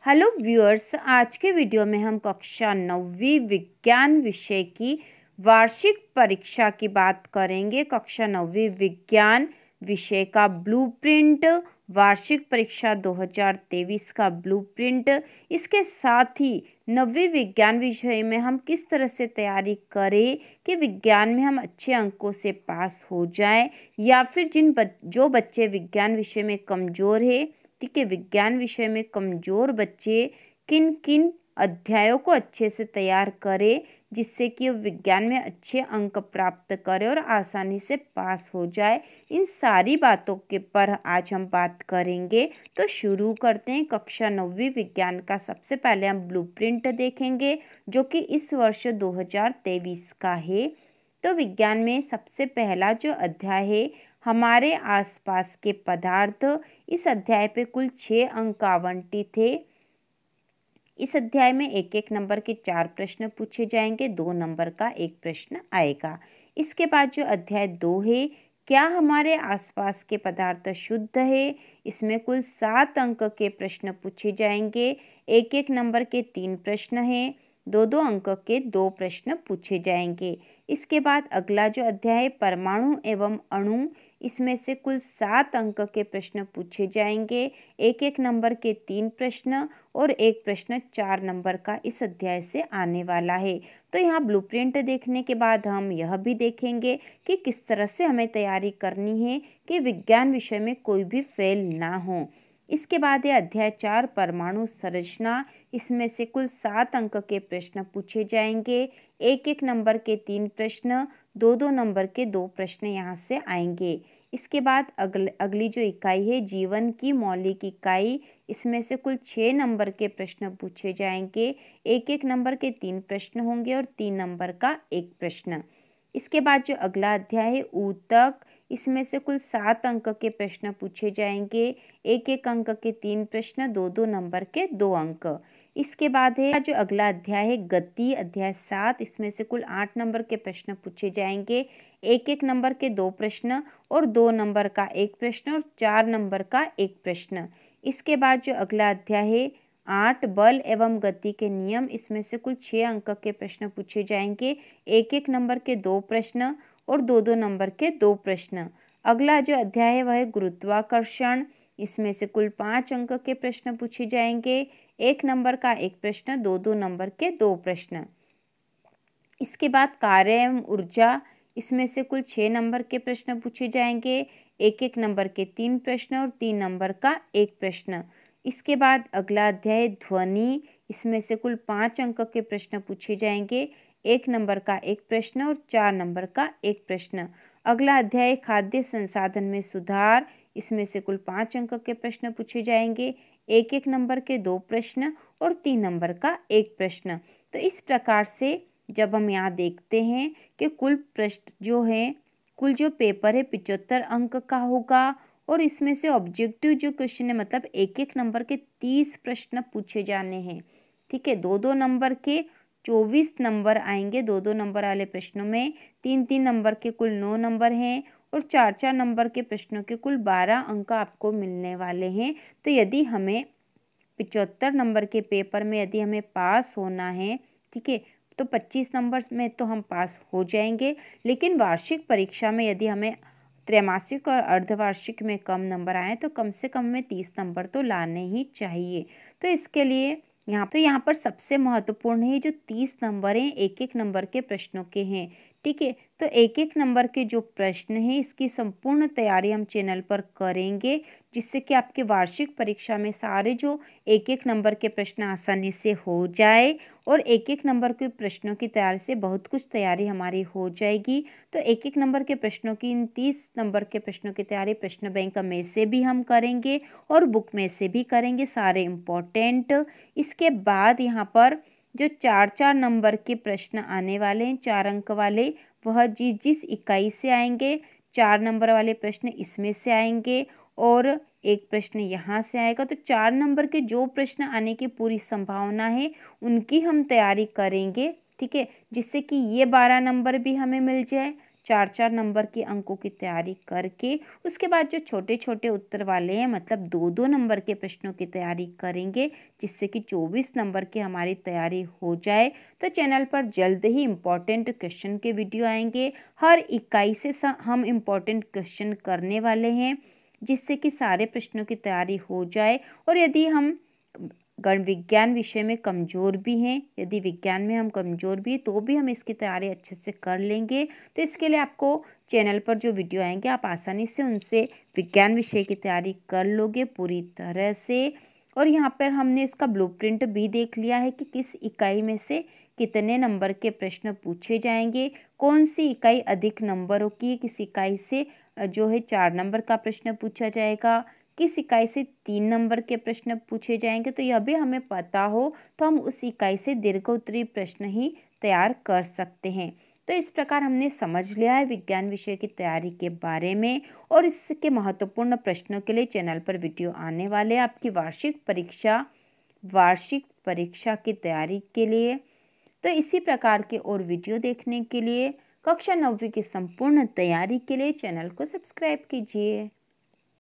Hello viewers, आज के video में हम कक्षा 9वीं विज्ञान विषय की वार्षिक परीक्षा की बात करेंगे। कक्षा 9वीं विज्ञान विषय का ब्लूप्रिंट, वार्षिक परीक्षा 2023 का ब्लूप्रिंट, इसके साथ ही 9वीं विज्ञान विषय में हम किस तरह से तैयारी करें कि विज्ञान में हम अच्छे अंकों से पास हो जाएं, या फिर जो बच्चे विज्ञान विषय में कमज़ोर है, ठीक है, विज्ञान विषय में कमज़ोर बच्चे किन किन अध्यायों को अच्छे से तैयार करें जिससे कि वो विज्ञान में अच्छे अंक प्राप्त करें और आसानी से पास हो जाए। इन सारी बातों के पर आज हम बात करेंगे। तो शुरू करते हैं। कक्षा 9वीं विज्ञान का सबसे पहले हम ब्लूप्रिंट देखेंगे जो कि इस वर्ष 2023 का है। तो विज्ञान में सबसे पहला जो अध्याय है हमारे आसपास के पदार्थ, इस अध्याय पे कुल 6 अंक आवंटित थे। इस अध्याय में एक एक नंबर के 4 प्रश्न पूछे जाएंगे, 2 नंबर का एक प्रश्न आएगा। इसके बाद जो अध्याय 2 है, क्या हमारे आसपास के पदार्थ शुद्ध है, इसमें कुल 7 अंक के प्रश्न पूछे जाएंगे। एक एक नंबर के 3 प्रश्न हैं, 2-2 अंक के 2 प्रश्न पूछे जाएंगे। इसके बाद अगला जो अध्याय है परमाणु एवं अणु, इसमें से कुल 7 अंक के प्रश्न पूछे जाएंगे। एक एक नंबर के 3 प्रश्न और एक प्रश्न 4 नंबर का इस अध्याय से आने वाला है। तो यहाँ ब्लूप्रिंट देखने के बाद हम यह भी देखेंगे कि किस तरह से हमें तैयारी करनी है कि विज्ञान विषय में कोई भी फेल ना हो। इसके बाद है अध्याय 4 परमाणु संरचना, इसमें से कुल 7 अंक के प्रश्न पूछे जाएंगे। एक एक नंबर के 3 प्रश्न, 2-2 नंबर के 2 प्रश्न यहाँ से आएंगे। इसके बाद अगली जो इकाई है जीवन की मौलिक इकाई, इसमें से कुल 6 नंबर के प्रश्न पूछे जाएंगे। एक एक नंबर के 3 प्रश्न होंगे और 3 नंबर का एक प्रश्न। इसके बाद जो अगला अध्याय है ऊतक, इसमें से कुल 7 अंक के प्रश्न पूछे जाएंगे। एक एक अंक के 3 प्रश्न, 2-2 नंबर के 2 अंक। इसके बाद है जो अगला अध्याय है गति, अध्याय 7, इसमें से कुल 8 नंबर के प्रश्न पूछे जाएंगे। एक एक नंबर के 2 प्रश्न और 2 नंबर का एक प्रश्न और 4 नंबर का एक प्रश्न। इसके बाद जो अगला अध्याय है 8 बल एवं गति के नियम, इसमें से कुल 6 अंक के प्रश्न पूछे जाएंगे। एक एक नंबर के 2 प्रश्न और 2-2 नंबर के 2 प्रश्न। अगला जो अध्याय है वह है गुरुत्वाकर्षण, इसमें से कुल 5 अंक के प्रश्न पूछे जाएंगे। एक नंबर का एक प्रश्न, 2-2 नंबर के 2 प्रश्न। इसके बाद कार्य एवं ऊर्जा, इसमें से कुल 6 नंबर के प्रश्न पूछे जाएंगे। एक एक नंबर के 3 प्रश्न और 3 नंबर का एक प्रश्न। इसके बाद अगला अध्याय ध्वनि, इसमें से कुल 5 अंक के प्रश्न पूछे जाएंगे। एक नंबर का एक प्रश्न और 4 नंबर का एक प्रश्न। अगला अध्याय खाद्य संसाधन में सुधार, इसमें से कुल 5 अंक के प्रश्न पूछे जाएंगे। एक एक नंबर के 2 प्रश्न और 3 नंबर का एक प्रश्न। तो इस प्रकार से जब हम यहाँ देखते हैं कि कुल प्रश्न जो है, कुल जो पेपर है 75 अंक का होगा और इसमें से ऑब्जेक्टिव जो क्वेश्चन है, मतलब एक एक नंबर के 30 प्रश्न पूछे जाने हैं। ठीक है, 2-2 नंबर के 24 नंबर आएंगे। 2-2 नंबर वाले प्रश्नों में 3-3 नंबर के कुल 9 नंबर हैं और 4-4 नंबर के प्रश्नों के कुल 12 अंक आपको मिलने वाले हैं। तो यदि हमें 75 नंबर के पेपर में यदि हमें पास होना है, ठीक है, तो 25 नंबर में तो हम पास हो जाएंगे, लेकिन वार्षिक परीक्षा में यदि हमें त्रैमासिक और अर्धवार्षिक में कम नंबर आए तो कम से कम में 30 नंबर तो लाने ही चाहिए। तो इसके लिए यहाँ पर सबसे महत्वपूर्ण है जो 30 नंबर हैं, एक एक नंबर के प्रश्नों के हैं। ठीक है, तो एक एक नंबर के जो प्रश्न हैं इसकी संपूर्ण तैयारी हम चैनल पर करेंगे, जिससे कि आपके वार्षिक परीक्षा में सारे जो एक एक नंबर के प्रश्न आसानी से हो जाए और एक एक नंबर के प्रश्नों की तैयारी से बहुत कुछ तैयारी हमारी हो जाएगी। तो एक एक नंबर के प्रश्नों की, इन 30 नंबर के प्रश्नों की तैयारी प्रश्न बैंक में से भी हम करेंगे और बुक में से भी करेंगे, सारे इम्पोर्टेंट। इसके बाद यहाँ पर जो 4-4 नंबर के प्रश्न आने वाले हैं, 4 अंक वाले, वह जिस इकाई से आएंगे, 4 नंबर वाले प्रश्न इसमें से आएंगे और एक प्रश्न यहाँ से आएगा। तो 4 नंबर के जो प्रश्न आने की पूरी संभावना है उनकी हम तैयारी करेंगे। ठीक है, जिससे कि ये 12 नंबर भी हमें मिल जाए, 4-4 नंबर के अंकों की तैयारी करके उसके बाद जो छोटे छोटे उत्तर वाले हैं मतलब 2-2 नंबर के प्रश्नों की तैयारी करेंगे, जिससे कि 24 नंबर की हमारी तैयारी हो जाए। तो चैनल पर जल्द ही इम्पॉर्टेंट क्वेश्चन के वीडियो आएंगे। हर इकाई से हम इम्पॉर्टेंट क्वेश्चन करने वाले हैं, जिससे कि सारे प्रश्नों की तैयारी हो जाए। और यदि हम गण विज्ञान विषय में कमज़ोर भी हैं, यदि विज्ञान में हम कमज़ोर भी हैं तो भी हम इसकी तैयारी अच्छे से कर लेंगे। तो इसके लिए आपको चैनल पर जो वीडियो आएंगे आप आसानी से उनसे विज्ञान विषय की तैयारी कर लोगे पूरी तरह से। और यहाँ पर हमने इसका ब्लूप्रिंट भी देख लिया है कि किस इकाई में से कितने नंबर के प्रश्न पूछे जाएंगे, कौन सी इकाई अधिक नंबरों की, किस इकाई से जो है 4 नंबर का प्रश्न पूछा जाएगा, किस इकाई से 3 नंबर के प्रश्न पूछे जाएंगे। तो यह भी हमें पता हो तो हम उस इकाई से दीर्घ उत्तरीय प्रश्न ही तैयार कर सकते हैं। तो इस प्रकार हमने समझ लिया है विज्ञान विषय की तैयारी के बारे में। और इसके महत्वपूर्ण प्रश्नों के लिए चैनल पर वीडियो आने वाले हैं आपकी वार्षिक परीक्षा की तैयारी के लिए। तो इसी प्रकार के और वीडियो देखने के लिए कक्षा 9वीं की संपूर्ण तैयारी के लिए चैनल को सब्सक्राइब कीजिए।